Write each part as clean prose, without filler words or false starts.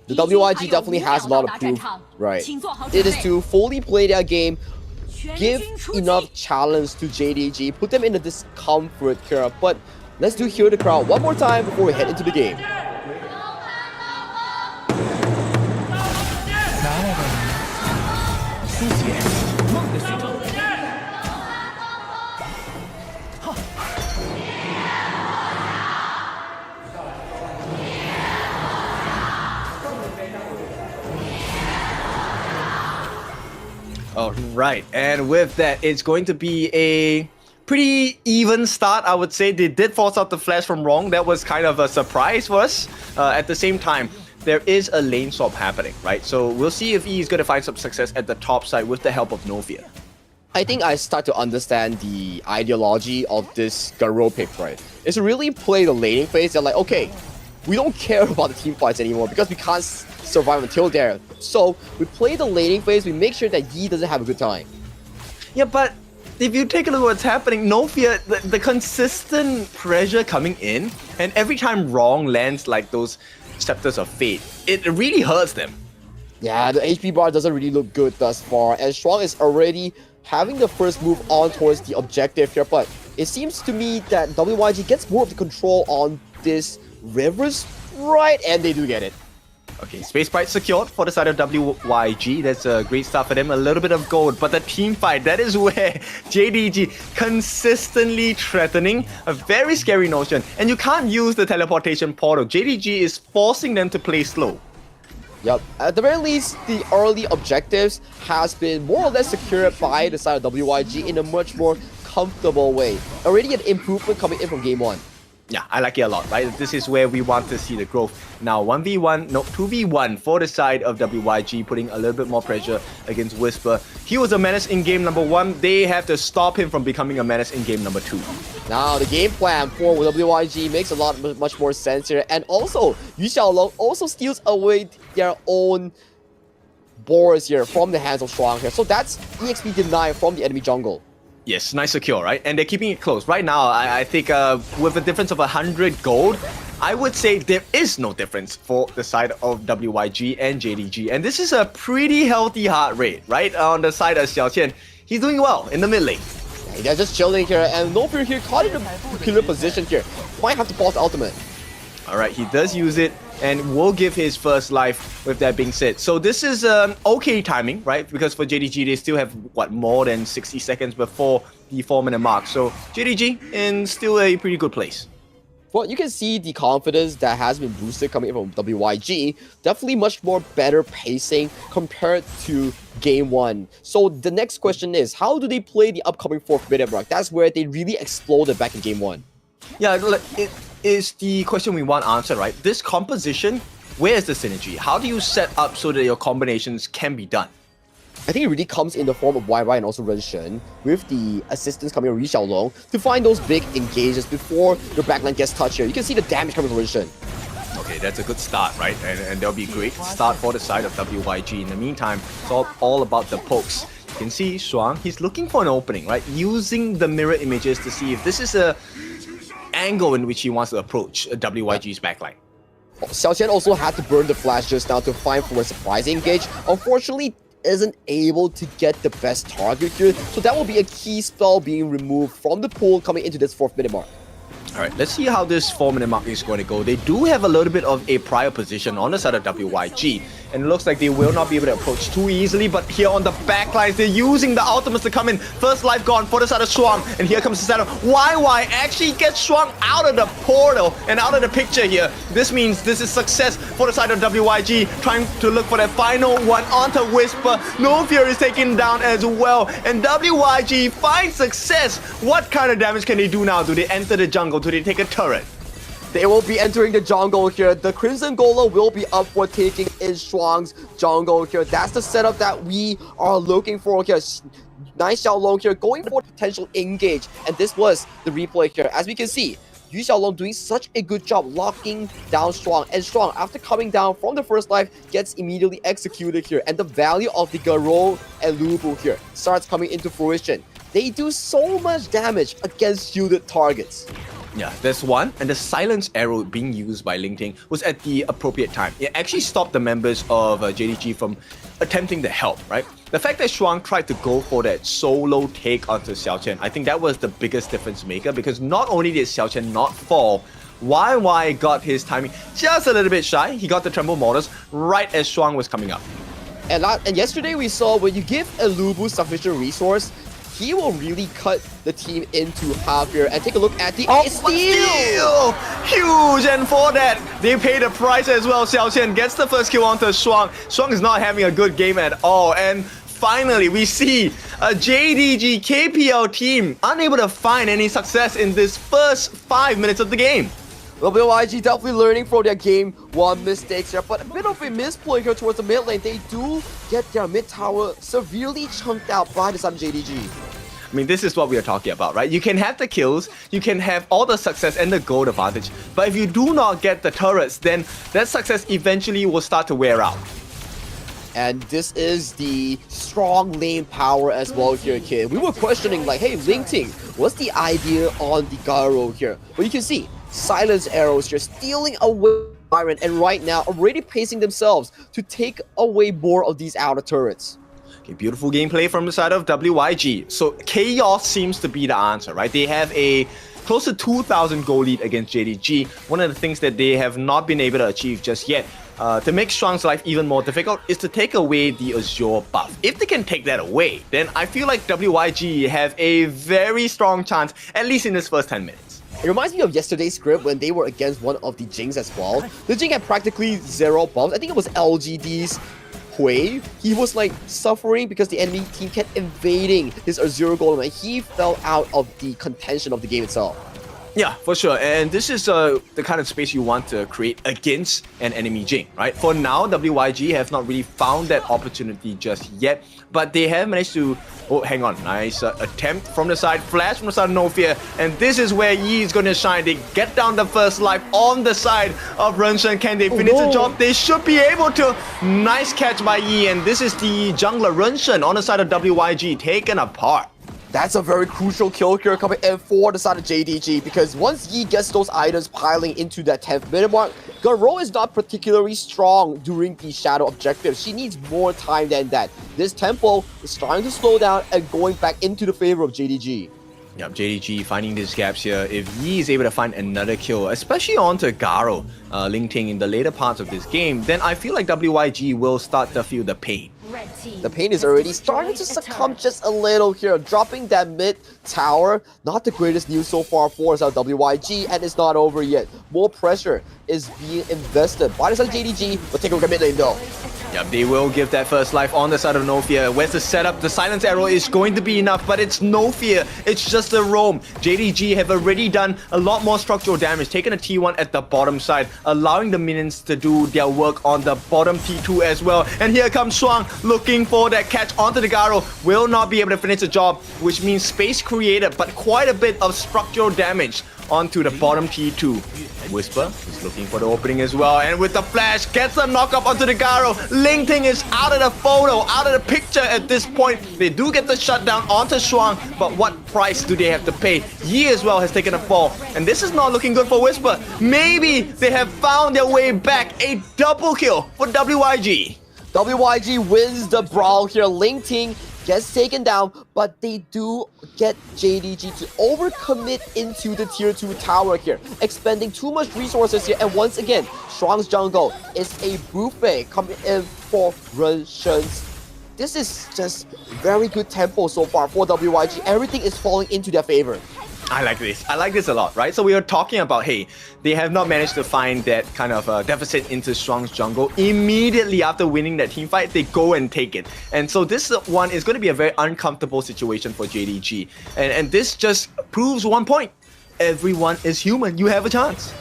the WYG definitely has a lot of proof, right? It is to fully play their game, give enough challenge to JDG, put them in a discomfort here. But let's do hear the crowd one more time before we head into the game. All right, and with that, it's going to be a pretty even start, I would say. They did force out the flash from wrong. That was kind of a surprise for us. At the same time, there is a lane swap happening, right? So we'll see if he's going to find some success at the top side with the help of No Fear. I think I start to understand the ideology of this Garo pick, right? It's to really play the laning phase. They're like, okay, we don't care about the team fights anymore because we can't survive until there. So we play the laning phase, we make sure that Yi doesn't have a good time. Yeah, but if you take a look at what's happening, No Fear, the consistent pressure coming in, and every time wrong lands like those Scepters of Fate, it really hurts them. Yeah, the HP bar doesn't really look good thus far, and Strong is already having the first move on towards the objective here, but it seems to me that WYG gets more of the control on this Rivers, right? And they do get it. Okay, Space Sprite secured for the side of WYG. That's a great start for them. A little bit of gold, but the team fight, that is where JDG consistently threatening. A very scary notion. And you can't use the teleportation portal. JDG is forcing them to play slow. Yep, at the very least, the early objectives has been more or less secured by the side of WYG in a much more comfortable way. Already an improvement coming in from game 1. Yeah, I like it a lot, right? This is where we want to see the growth. Now, 1v1, no, 2v1 for the side of WYG, putting a little bit more pressure against Whisper. He was a menace in game number 1. They have to stop him from becoming a menace in game number 2. Now, the game plan for WYG makes a lot much more sense here. And also, Yu Xiaolong also steals away their own boards here from the hands of Strong here. So that's EXP denied from the enemy jungle. Yes, nice secure, right? And they're keeping it close. Right now, I think with a difference of 100 gold, I would say there is no difference for the side of WYG and JDG. And this is a pretty healthy heart rate, right? On the side of Xiao Qian, he's doing well in the mid lane. Yeah, they're just chilling here, and No Fear here caught in a peculiar position here. Might have to pause ultimate. Alright, he does use it and will give his first life with that being said. So this is okay timing, right? Because for JDG, they still have, what, more than 60 seconds before the 4-minute mark. So JDG in still a pretty good place. Well, you can see the confidence that has been boosted coming in from WYG. Definitely much more better pacing compared to game 1. So the next question is, how do they play the upcoming 4th minute mark? That's where they really exploded back in game 1. Yeah, it is the question we want answered, right? This composition, where is the synergy? How do you set up so that your combinations can be done? I think it really comes in the form of YY and also Ren Shen, with the assistance coming from Yu Xiaolong to find those big engages before your backline gets touched here. You can see the damage coming from Ren Shen. Okay, that's a good start, right? And that'll be a great start for the side of WYG. In the meantime, it's all about the pokes. You can see Shuang, he's looking for an opening, right? Using the mirror images to see if this is a angle in which he wants to approach WYG's backline. Xiao Qian also had to burn the flash just now to find for a surprising engage. Unfortunately, isn't able to get the best target here, so that will be a key spell being removed from the pool coming into this 4th minute mark. Alright, let's see how this 4-minute mark is going to go. They do have a little bit of a prior position on the side of WYG, and it looks like they will not be able to approach too easily, but here on the backlines, they're using the ultimates to come in. First life gone for the side of Shuang, and here comes the side of YY. Actually gets Shuang out of the portal and out of the picture here. This means this is success for the side of WYG, trying to look for that final one onto Whisper. No Fear is taken down as well, and WYG finds success. What kind of damage can they do now? Do they enter the jungle? Do they take a turret? They will be entering the jungle here. The Crimson Golem will be up for taking in Shuang's jungle here. That's the setup that we are looking for here. Nice Xiaolong here going for potential engage. And this was the replay here. As we can see, Yu Xiaolong doing such a good job locking down Strong. And Strong, after coming down from the first life, gets immediately executed here. And the value of the Garo and Lubu here starts coming into fruition. They do so much damage against shielded targets. Yeah, there's one, and the silence arrow being used by linktr was at the appropriate time. It actually stopped the members of JDG from attempting to help, right? The fact that Shuang tried to go for that solo take onto Xiao Chen, I think that was the biggest difference maker, because not only did Xiao Chen not fall, YY got his timing just a little bit shy. He got the Tremble Mortars right as Shuang was coming up. And yesterday we saw when you give a Lubu sufficient resource, he will really cut the team into half here. And take a look at the steal! Huge! And for that, they pay the price as well. Xiao Chen gets the first kill onto Shuang. Shuang is not having a good game at all. And finally, we see a JDG KPL team unable to find any success in this first 5 minutes of the game. Well, WYG definitely learning from their game 1 mistakes here, but a bit of a misplay here towards the mid lane. They do get their mid tower severely chunked out by the side of JDG. I mean, this is what we are talking about, right? You can have the kills, you can have all the success and the gold advantage, but if you do not get the turrets, then that success eventually will start to wear out. And this is the strong lane power as well here, kid. We were questioning like, hey, linktr, what's the idea on the Garo here? But you can see, silence arrows just stealing away Iron, and right now already pacing themselves to take away more of these outer turrets. Okay, beautiful gameplay from the side of WYG. So chaos seems to be the answer, right? They have a close to 2,000 goal lead against JDG. One of the things that they have not been able to achieve just yet to make Shuang's life even more difficult is to take away the Azure buff. If they can take that away, then I feel like WYG have a very strong chance, at least in this first 10 minutes. It reminds me of yesterday's script when they were against one of the Jings as well. The Jing had practically 0 bombs. I think it was LGD's Hui. He was like suffering because the enemy team kept invading his Azure Golem and he fell out of the contention of the game itself. Yeah, for sure. And this is the kind of space you want to create against an enemy Jing, right? For now, WYG have not really found that opportunity just yet, but they have managed to... Oh, hang on. Nice attempt from the side. Flash from the side of No Fear. And this is where Yi is going to shine. They get down the first life on the side of Renshen. Can they finish the job? They should be able to. Nice catch by Yi. And this is the jungler Renshen on the side of WYG taken apart. That's a very crucial kill here coming in for the side of JDG, because once Yi gets those items piling into that 10th minute mark, Garo is not particularly strong during the shadow objective. She needs more time than that. This tempo is starting to slow down and going back into the favor of JDG. Yep, JDG finding these gaps here. If Yi is able to find another kill, especially onto Garo, linktr in the later parts of this game, then I feel like WYG will start to feel the pain. The pain is already starting to succumb just a little here, dropping that mid tower. Not the greatest news so far for us at WYG, and it's not over yet. More pressure is being invested by the side of JDG, but take a look at mid lane though. Yep, they will give that first life on the side of No Fear. Where's the setup? The silence arrow is going to be enough, but it's No Fear. It's just a roam. JDG have already done a lot more structural damage, taking a T1 at the bottom side, allowing the minions to do their work on the bottom T2 as well. And here comes Shuang looking for that catch onto the Garo. Will not be able to finish the job, which means space created, but quite a bit of structural damage onto the bottom T2. Whisper is looking for the opening as well, and with the flash, gets a knock-up onto the Garo. linktr is out of the photo, out of the picture at this point. They do get the shutdown onto Shuang, but what price do they have to pay? Yi as well has taken a fall, and this is not looking good for Whisper. Maybe they have found their way back. A double kill for WYG. WYG wins the brawl here. linktr gets taken down, but they do get JDG to overcommit into the tier 2 tower here, expending too much resources here. And once again, Shuang's jungle is a buffet coming in for Renshen's. This is just very good tempo so far for WYG. Everything is falling into their favor. I like this. I like this a lot, right? So we are talking about, hey, they have not managed to find that kind of deficit into Shuang's jungle. Immediately after winning that team fight, they go and take it. And so this one is going to be a very uncomfortable situation for JDG. And this just proves one point. Everyone is human. You have a chance.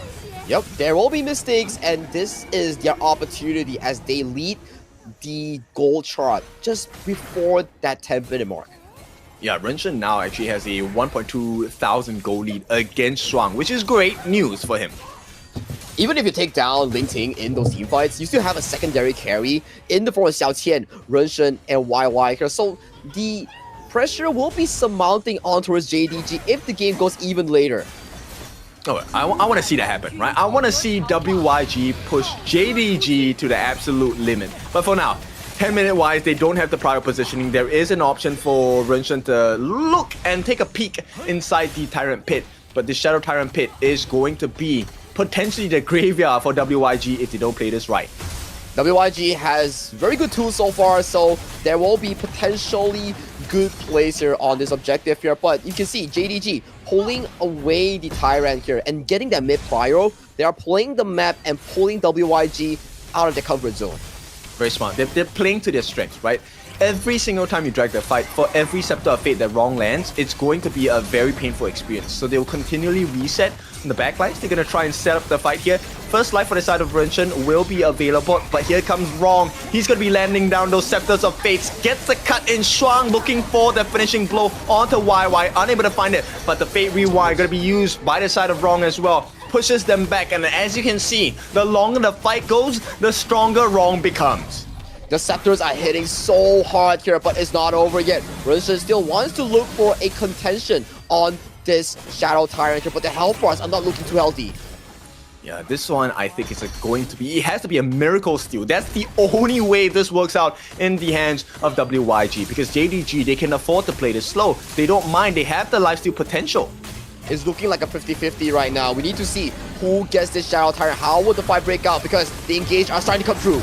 Yep, there will be mistakes, and this is their opportunity as they lead the goal chart just before that 10-minute mark. Yeah, Renshen now actually has a 1.2 thousand goal lead against Shuang, which is great news for him. Even if you take down linktr in those team fights, you still have a secondary carry in the form of Xiao Qian, Renshen, and YY here. So the pressure will be surmounting on towards JDG if the game goes even later. Oh, I want to see that happen, right? I want to see WYG push JDG to the absolute limit. But for now, 10-minute wise, they don't have the prior positioning. There is an option for Renshan to look and take a peek inside the Tyrant Pit. But the Shadow Tyrant Pit is going to be potentially the graveyard for WYG if they don't play this right. WYG has very good tools so far, so there will be potentially good plays here on this objective here. But you can see JDG pulling away the Tyrant here and getting that mid prio. They are playing the map and pulling WYG out of their comfort zone. Very smart. They're playing to their strengths, right? Every single time you drag the fight, for every Scepter of Fate that wrong lands, it's going to be a very painful experience. So they'll continually reset in the backlines. They're going to try and set up the fight here. First life for the side of Renshan will be available, but here comes Wrong. He's going to be landing down those Scepters of Fates. Gets the cut in. Shuang looking for the finishing blow onto YY. Unable to find it, but the Fate Rewind going to be used by the side of Wrong as well. Pushes them back, and as you can see, the longer the fight goes, the stronger Wrong becomes. The Scepters are hitting so hard here, but it's not over yet. Renshan still wants to look for a contention on this Shadow Tyrant here, but the health bars are not looking too healthy. Yeah, this one I think is going to be, it has to be a miracle steal. That's the only way this works out in the hands of WYG, because JDG, they can afford to play this slow. They don't mind, they have the lifesteal potential. It's looking like a 50-50 right now. We need to see who gets this Shadow Tyrant. How will the fight break out? Because the engage are starting to come through.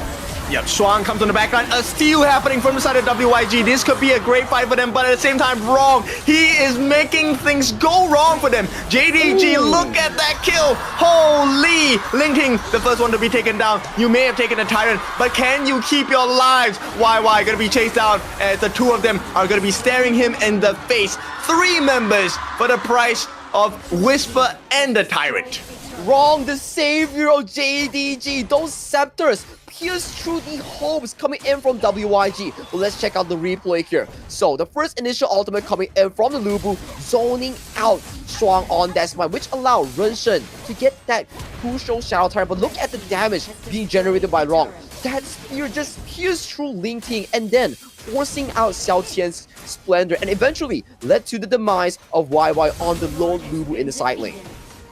Yep, Shuang comes on the backline. A steal happening from the side of WYG. This could be a great fight for them, but at the same time, Wrong. He is making things go wrong for them. JDG, look at that kill. Holy! Linking, the first one to be taken down. You may have taken a Tyrant, but can you keep your lives? YY gonna be chased out as the two of them are gonna be staring him in the face. 3 members for the price of Whisper and the Tyrant. Wrong, the savior of JDG. Those Scepters pierce through the hopes coming in from WYG. But let's check out the replay here. So the first initial ultimate coming in from the Lubu, zoning out Shuang on that spine, which allowed Renshan to get that crucial Shadow Tyrant. But look at the damage being generated by Wrong. That spear just pierced through Ling Ting and then forcing out Xiao Tian's Splendor, and eventually led to the demise of YY on the lone Lubu in the side lane.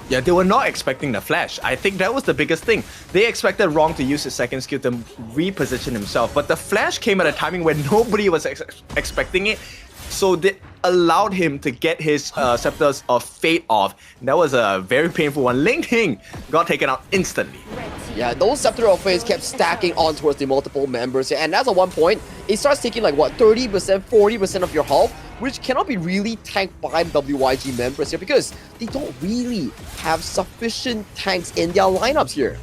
Yeah, they were not expecting the flash. I think that was the biggest thing. They expected Wrong to use his second skill to reposition himself, but the flash came at a timing when nobody was expecting it. So they allowed him to get his Scepters of Fate off. And that was a very painful one. Ling Ting got taken out instantly. Yeah, those Scepter of Fate kept stacking on towards the multiple members here. And as at one point, it starts taking like what, 30%, 40% of your health, which cannot be really tanked by WYG members here because they don't really have sufficient tanks in their lineups here.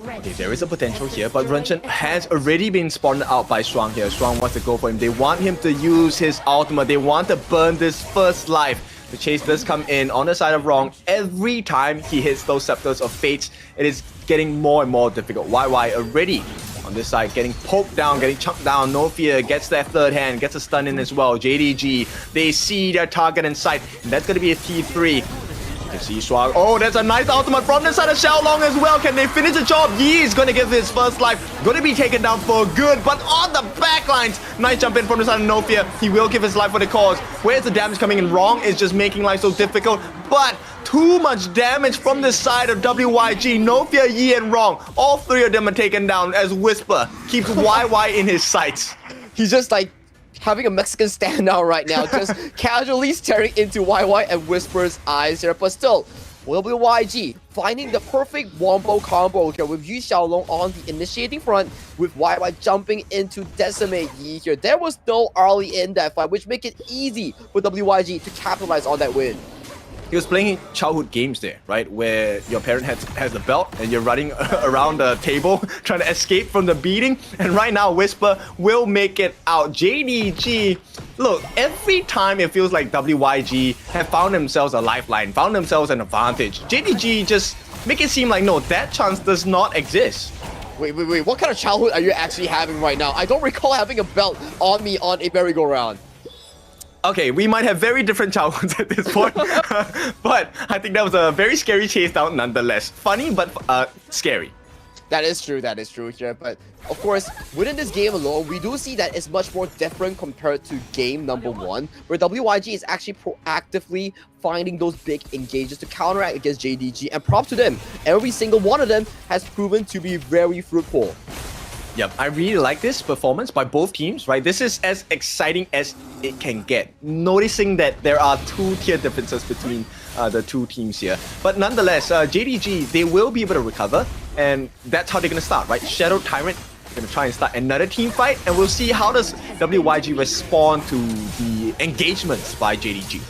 Okay, there is a potential here, but Renshan has already been spawned out by Shuang here. Shuang wants to go for him. They want him to use his ultimate. They want to burn this first life. The chase does come in on the side of Wrong. Every time he hits those Scepters of Fates, it is getting more and more difficult. YY already on this side, getting poked down, getting chunked down. No Fear gets that third hand, gets a stun in as well. JDG, they see their target in sight, and that's going to be a T3. You can see Shuang. Oh, that's a nice ultimate from the side of Xiaolong as well. Can they finish the job? Yi is going to give his first life. Going to be taken down for good, but on the backlines. Nice jump in from the side of No Fear. He will give his life for the cause. Where's the damage coming in? Wrong is just making life so difficult, but too much damage from the side of WYG. No Fear, Yi, and Wrong. All 3 of them are taken down as Whisper keeps YY in his sights. He's just like having a Mexican standout right now, just casually staring into YY and Whisper's eyes here. But still, WYG finding the perfect wombo combo here with Yu Xiaolong on the initiating front, with YY jumping into Decimate Yi here. There was no early in that fight, which make it easy for WYG to capitalize on that win. He was playing childhood games there, right? Where your parent has the belt and you're running around the table trying to escape from the beating. And right now, Whisper will make it out. JDG, look, every time it feels like WYG have found themselves a lifeline, found themselves an advantage. JDG just make it seem like, no, that chance does not exist. Wait, what kind of childhood are you actually having right now? I don't recall having a belt on me on a merry-go-round. Okay, we might have very different childhoods at this point, but I think that was a very scary chase down nonetheless. Funny, but scary. That is true here. But of course, within this game alone, we do see that it's much more different compared to game number 1, where WYG is actually proactively finding those big engages to counteract against JDG. And props to them, every single one of them has proven to be very fruitful. Yep, I really like this performance by both teams, right? This is as exciting as it can get. Noticing that there are 2-tier differences between the two teams here. But nonetheless, JDG, they will be able to recover, and that's how they're going to start, right? Shadow Tyrant going to try and start another team fight, and we'll see how does WYG respond to the engagements by JDG.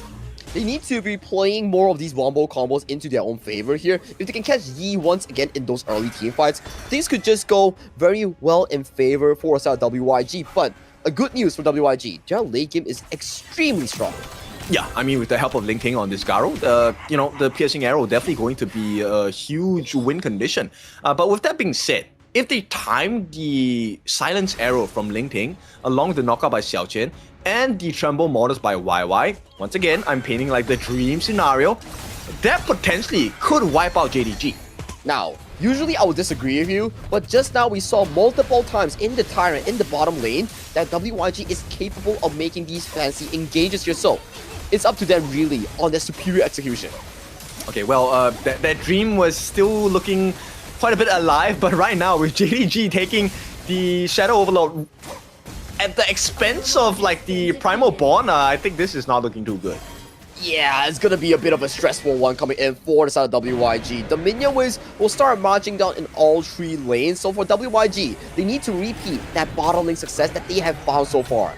They need to be playing more of these wombo combos into their own favor here. If they can catch Yi once again in those early team fights, things could just go very well in favor for WYG. But a good news for WYG, their late game is extremely strong. Yeah, I mean, with the help of linking on this Garo, the piercing arrow definitely going to be a huge win condition. But with that being said, if they time the silence arrow from linking along with the knockout by Xiaoqian and the tremble models by YY, once again, I'm painting like the dream scenario, that potentially could wipe out JDG. Now, usually I would disagree with you, but just now we saw multiple times in the Tyrant, in the bottom lane, that WYG is capable of making these fancy engages here. So, it's up to them really on their superior execution. Okay, well, that dream was still looking quite a bit alive, but right now with JDG taking the Shadow Overlord at the expense of like the Primal Bond, I think this is not looking too good. Yeah, it's gonna be a bit of a stressful one coming in for the side of WYG. The minion waves will start marching down in all 3 lanes, so for WYG, they need to repeat that bottom lane success that they have found so far.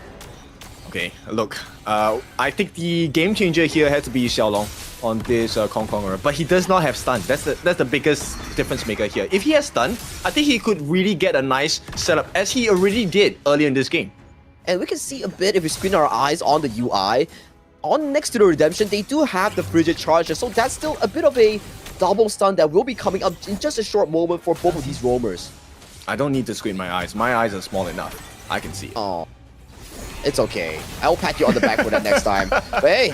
Okay, look, I think the game changer here has to be Xiaolong on this Conqueror, but he does not have stun. That's the biggest difference maker here. If he has stun, I think he could really get a nice setup, as he already did earlier in this game. And we can see a bit if we screen our eyes on the UI. On next to the Redemption, they do have the Frigid Charger, so that's still a bit of a double stun that will be coming up in just a short moment for both of these roamers. I don't need to screen my eyes. My eyes are small enough. I can see. Oh. It's okay. I'll pat you on the back for that next time. But hey,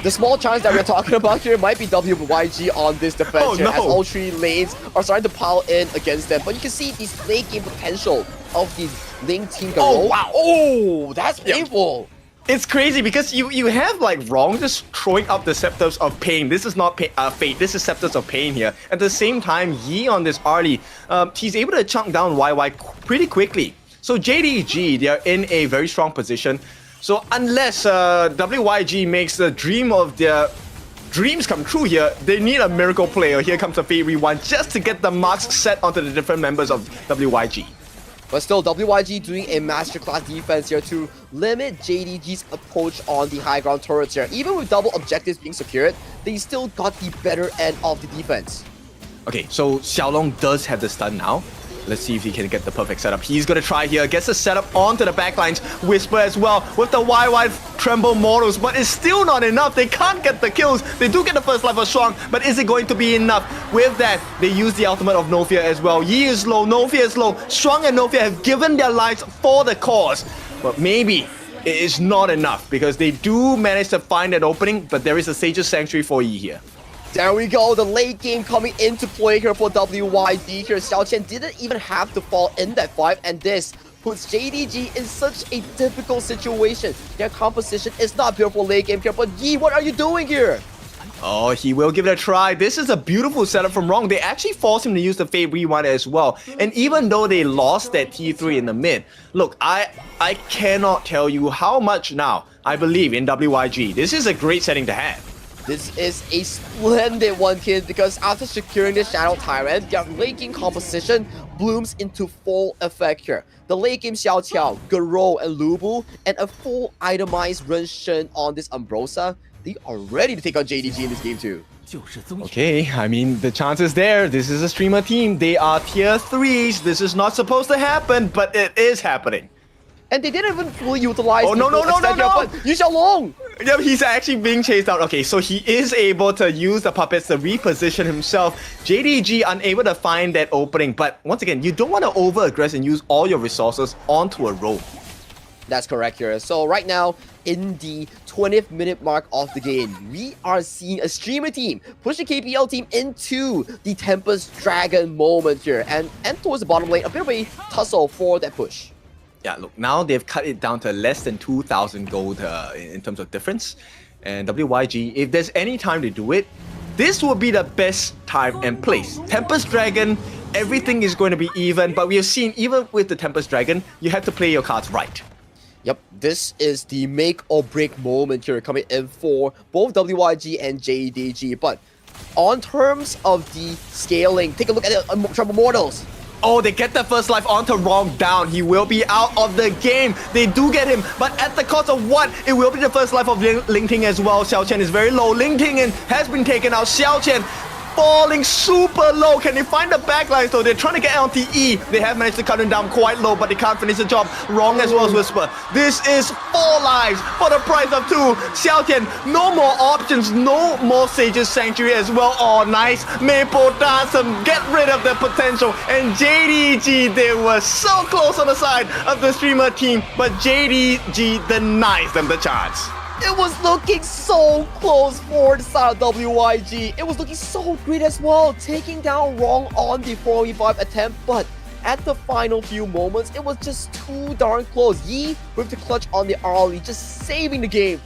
the small chance that we're talking about here might be WYG on this defense here, as all 3 lanes are starting to pile in against them. But you can see the late game potential of the Ling team. Oh, wow. Oh, that's painful. It's crazy because you have like Wrong just throwing up the Scepters of Pain. This is not Fate, this is Scepters of Pain here. At the same time, Yi on this early, he's able to chunk down YY pretty quickly. So JDG, they are in a very strong position. So unless WYG makes the dream of their dreams come true here, they need a miracle player. Here comes a Fate Rewind just to get the marks set onto the different members of WYG. But still, WYG doing a masterclass defense here to limit JDG's approach on the high ground turrets here. Even with double objectives being secured, they still got the better end of the defense. Okay, so Xiaolong does have the stun now. Let's see if he can get the perfect setup. He's gonna try here, gets the setup onto the backlines. Whisper as well with the YY Tremble models, but it's still not enough. They can't get the kills. They do get the first level strong, but is it going to be enough? With that, they use the ultimate of No Fear as well. Yi is low, No Fear is low. Strong and No Fear have given their lives for the cause, but maybe it is not enough because they do manage to find that opening, but there is a Sage's Sanctuary for Yi here. There we go, the late game coming into play here for WYG here. Xiaoqian didn't even have to fall in that fight, and this puts JDG in such a difficult situation. Their composition is not built for late game here, but Yi, what are you doing here? Oh, he will give it a try. This is a beautiful setup from Wrong. They actually forced him to use the Fate Rewind as well. And even though they lost that T3 in the mid, look, I cannot tell you how much now I believe in WYG. This is a great setting to have. This is a splendid one, kid, because after securing the Shadow Tyrant, their late game composition blooms into full effect here. The late game Xiao Qiao, Garo, and Lubu, and a full itemized Ren Shen on this Ambrosia, they are ready to take on JDG in this game too. Okay, I mean, the chance is there. This is a streamer team. They are tier 3s. This is not supposed to happen, but it is happening. And they didn't even fully utilize no! But Yu Xiaolong! Yeah, he's actually being chased out. Okay, so he is able to use the puppets to reposition himself. JDG unable to find that opening, but once again, you don't want to over-aggress and use all your resources onto a roam. That's correct here. So right now, in the 20th minute mark of the game, we are seeing a streamer team push the KPL team into the Tempest Dragon moment here and towards the bottom lane, a bit of a tussle for that push. Yeah, look, now they've cut it down to less than 2,000 gold in terms of difference. And WYG, if there's any time to do it, this would be the best time and place. Tempest Dragon, everything is going to be even, but we have seen even with the Tempest Dragon, you have to play your cards right. Yep, this is the make or break moment here coming in for both WYG and JDG. But on terms of the scaling, take a look at the Trouble Mortals. Oh, they get the first life onto Wrong down. He will be out of the game. They do get him, but at the cost of what? It will be the first life of Lingting as well. Xiao Chen is very low. Lingting has been taken out. Xiao Chen falling super low. Can they find the backline? So they're trying to get onto E. They have managed to cut him down quite low, but they can't finish the job. Wrong as well as Whisper. This is 4 lives for the price of 2. Xiao Tian, no more options, no more Sage's Sanctuary as well. Oh, nice. Maple Blossom, get rid of the potential. And JDG, they were so close on the side of the streamer team, but JDG denies them the chance. It was looking so close for the side of WYG. It was looking so great as well, taking down Wrong on the 4v5 attempt, but at the final few moments, it was just too darn close. Yi with the clutch on the early, just saving the game.